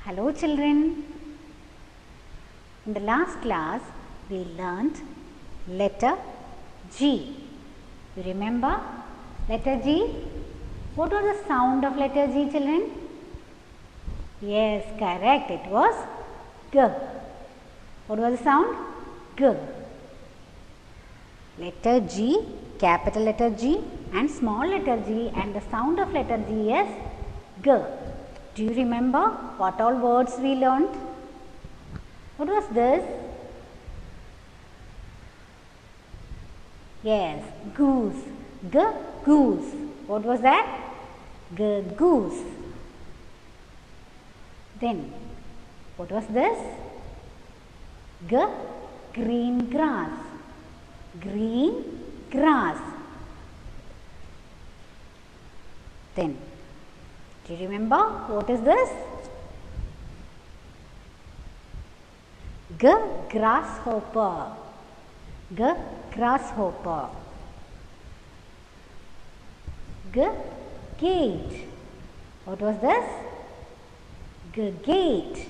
Hello children. In the last class we learnt letter G. You remember letter G? What was the sound of letter G, children? Yes, correct. It was G. What was the sound? G. Letter G, capital letter G and small letter g, and the sound of letter G is G. Do you remember what all words we learnt? What was this? Yes, goose. G, goose. What was that? G, goose. Then, what was this? G, green grass. Green grass. Then, do you remember what is this? G, grasshopper. G, grasshopper. G, gate. What was this? G, gate.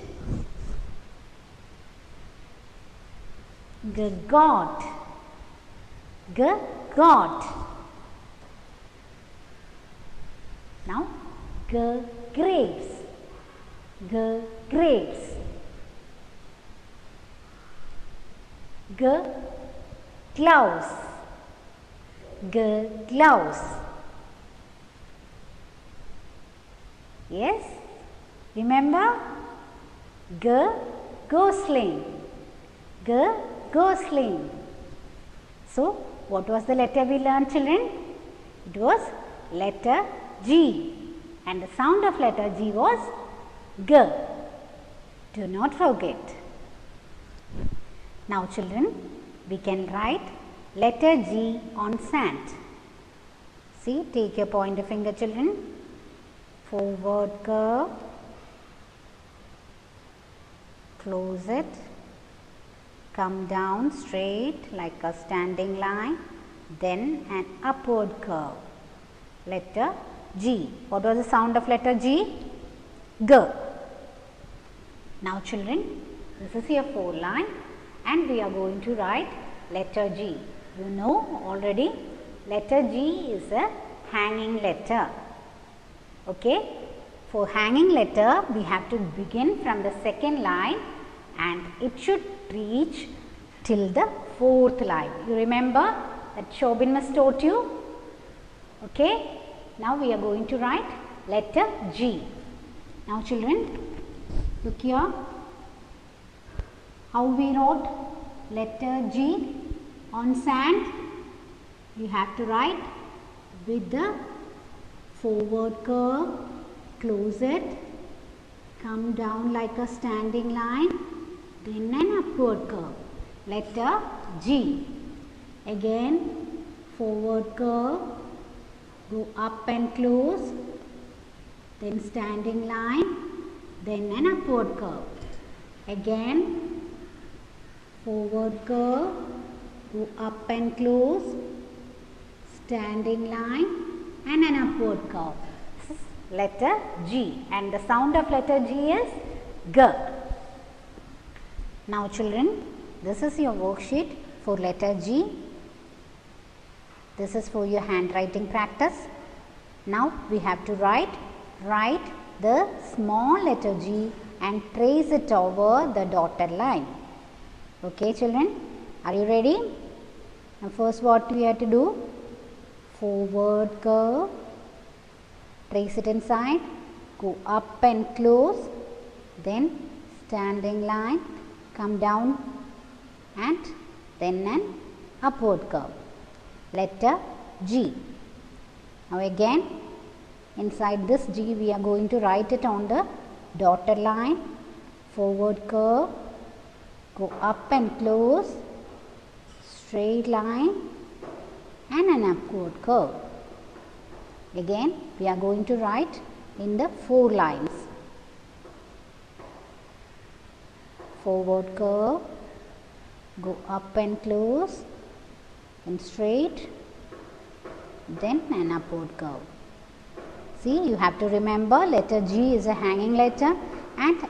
G, got. G, got. Now, G, grapes. G, grapes. G, gloves. G, gloves. Yes? Remember? G, gosling. G, gosling. So, what was the letter we learned, children? It was letter G. And the sound of letter G was G. Do not forget. Now children, we can write letter G on sand. See, take your pointer finger, children. Forward curve. Close it. Come down straight like a standing line. Then an upward curve. Letter G. What was the sound of letter G? G. Now children, this is your 4 line and we are going to write letter G. You know already letter G is a hanging letter. Okay. For hanging letter, we have to begin from the 2nd line and it should reach till the 4th line. You remember that Shobin must taught you? Okay. Now we are going to write letter G. Now children, look here. How we wrote letter G on sand? We have to write with the forward curve, close it, come down like a standing line, then an upward curve. Letter G. Again, forward curve, go up and close, then standing line, then an upward curve. Again, forward curve, go up and close, standing line and an upward curve. This is letter G and the sound of letter G is G. Now children, this is your worksheet for letter G. This is for your handwriting practice. Now we have to write the small letter G and trace it over the dotted line. Okay children, are you ready? Now first what we have to do? Forward curve, trace it inside, go up and close, then standing line, come down and then an upward curve. Letter G. Now again, inside this G we are going to write it on the dotted line, forward curve, go up and close, straight line and an upward curve. Again, we are going to write in the 4 lines. Forward curve, go up and close, and straight, then an upward curve. See, you have to remember letter G is a hanging letter and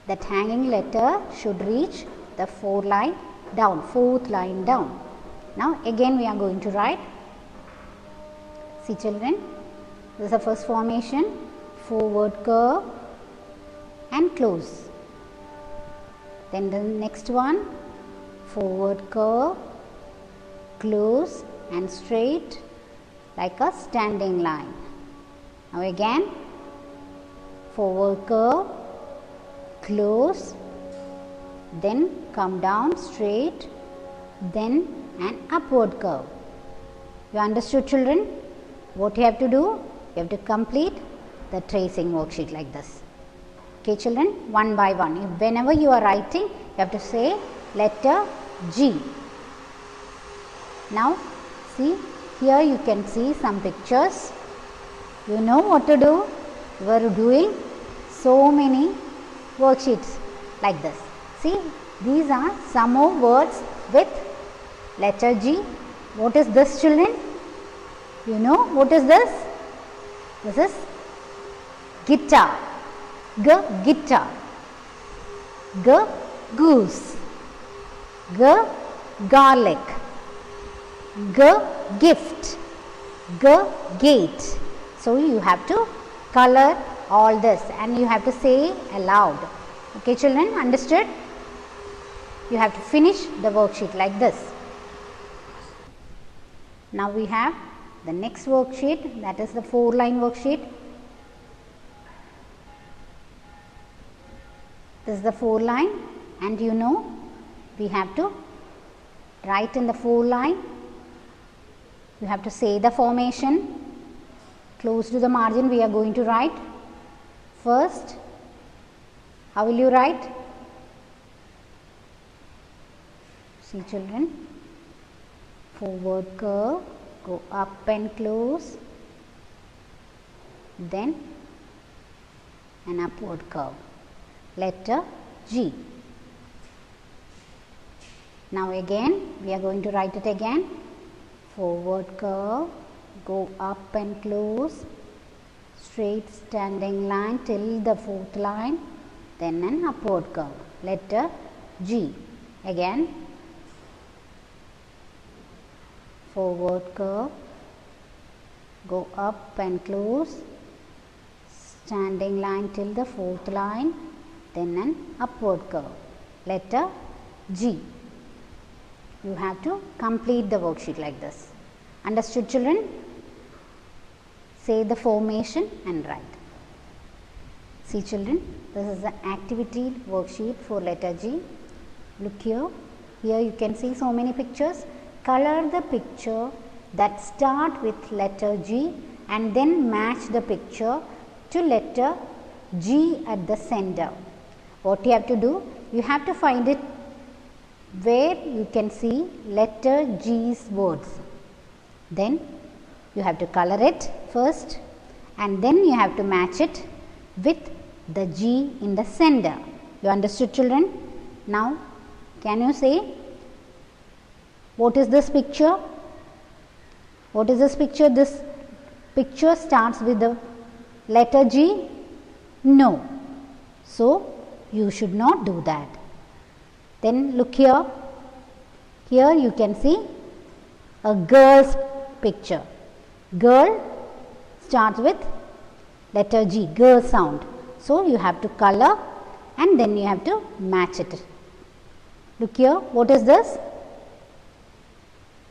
That hanging letter should reach the fourth line down. Now again we are going to write. See children, this is the first formation, forward curve and close. Then the next one, forward curve, close and straight like a standing line. Now again, forward curve, close, then come down straight, then an upward curve. You understood children? What you have to do? You have to complete the tracing worksheet like this. Okay children, one by one. Whenever you are writing, you have to say letter G. Now see, here you can see some pictures. You know what to do? You are doing so many worksheets like this. See, these are some more words with letter G. What is this children? You know what is this? This is guitar. Guitar. Goose. Garlic. Gift. Gate. So you have to color all this and you have to say aloud. Okay children, understood? You have to finish the worksheet like this. Now we have the next worksheet, that is the 4-line worksheet. This is the 4-line and you know we have to write in the 4-line. You have to say the formation. Close to the margin we are going to write. First, how will you write? See children, forward curve, go up and close, then an upward curve, letter G. Now again we are going to write it again, forward curve, go up and close, straight standing line till the 4th line, then an upward curve, letter G. Again, forward curve, go up and close, standing line till the 4th line, then an upward curve, letter G. You have to complete the worksheet like this. Understood children? Say the formation and write. See children, this is the activity worksheet for letter G. Look here. Here you can see so many pictures. Color the picture that start with letter G and then match the picture to letter G at the center. What you have to do? You have to find it where you can see letter G's words. Then you have to color it first and then you have to match it with the G in the center. You understood children? Now can you say what is this picture? What is this picture? This picture starts with the letter G? No. So you should not do that. Then look here. Here you can see a girl's picture. Girl starts with letter G, girl sound. So you have to color and then you have to match it. Look here, what is this?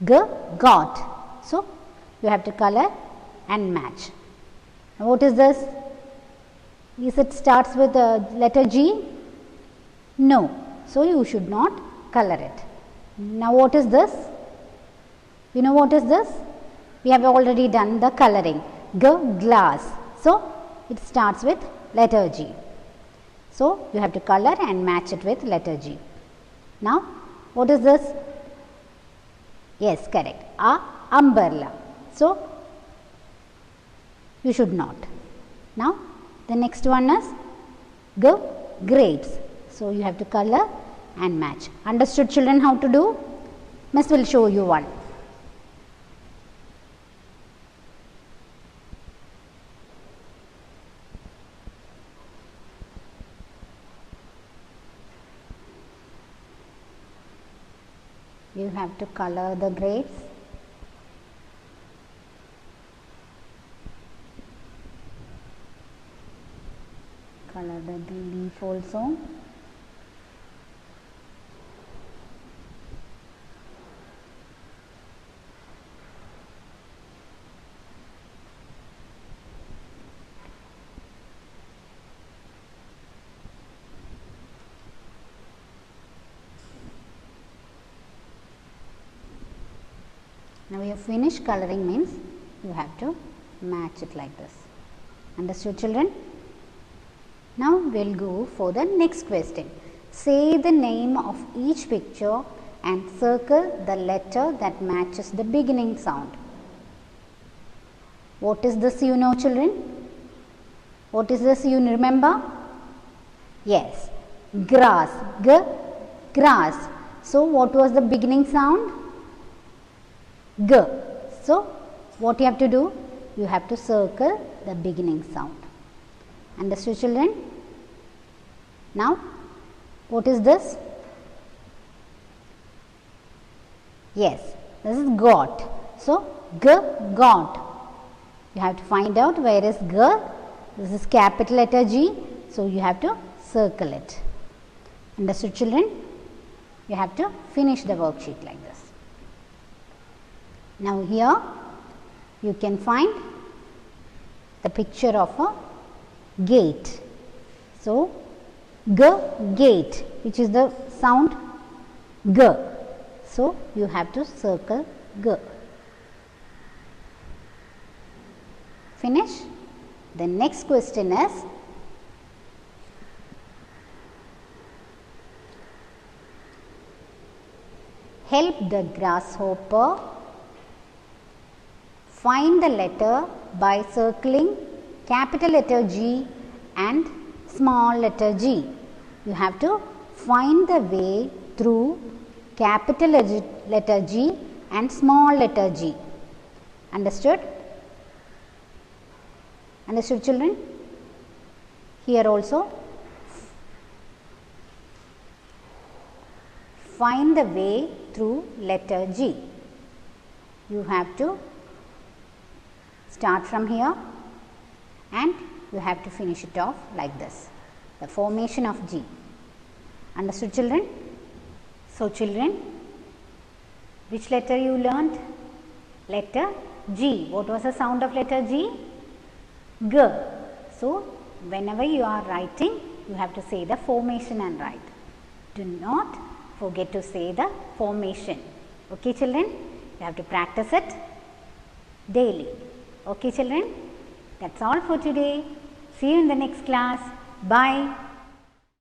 Got. So you have to color and match. Now what is this? Is it starts with the letter G? No. So you should not color it. Now what is this? You know what is this? We have already done the coloring. Glass. So it starts with letter G. So you have to color and match it with letter G. Now what is this? Yes, correct. Umbrella. So you should not. Now the next one is grapes. So you have to color and match. Understood children how to do? Miss will show you one. you have to color the grapes. Color the leaf also. Now you have finished coloring means you have to match it like this. Understood, children? Now we will go for the next question. Say the name of each picture and circle the letter that matches the beginning sound. What is this, you know, children? What is this, you remember? Yes, grass. G, grass. So what was the beginning sound? G. So what you have to do? You have to circle the beginning sound. Understood, children? Now what is this? Yes, this is got. So G, got. You have to find out where is G. This is capital letter G. So you have to circle it. Understood, children? You have to finish the worksheet like this. Now here you can find the picture of a gate. So G, gate, which is the sound G. So you have to circle G. Finish. The next question is, help the grasshopper find the letter by circling capital letter G and small letter g. You have to find the way through capital letter G and small letter g. Understood? Understood, children? Here also find the way through letter G. You have to start from here and you have to finish it off like this, the formation of G. Understood, children? So children, which letter you learnt? Letter G. What was the sound of letter G? G. So whenever you are writing, you have to say the formation and write. Do not forget to say the formation. Okay, children? You have to practice it daily. Okay, children? That's all for today. See you in the next class. Bye.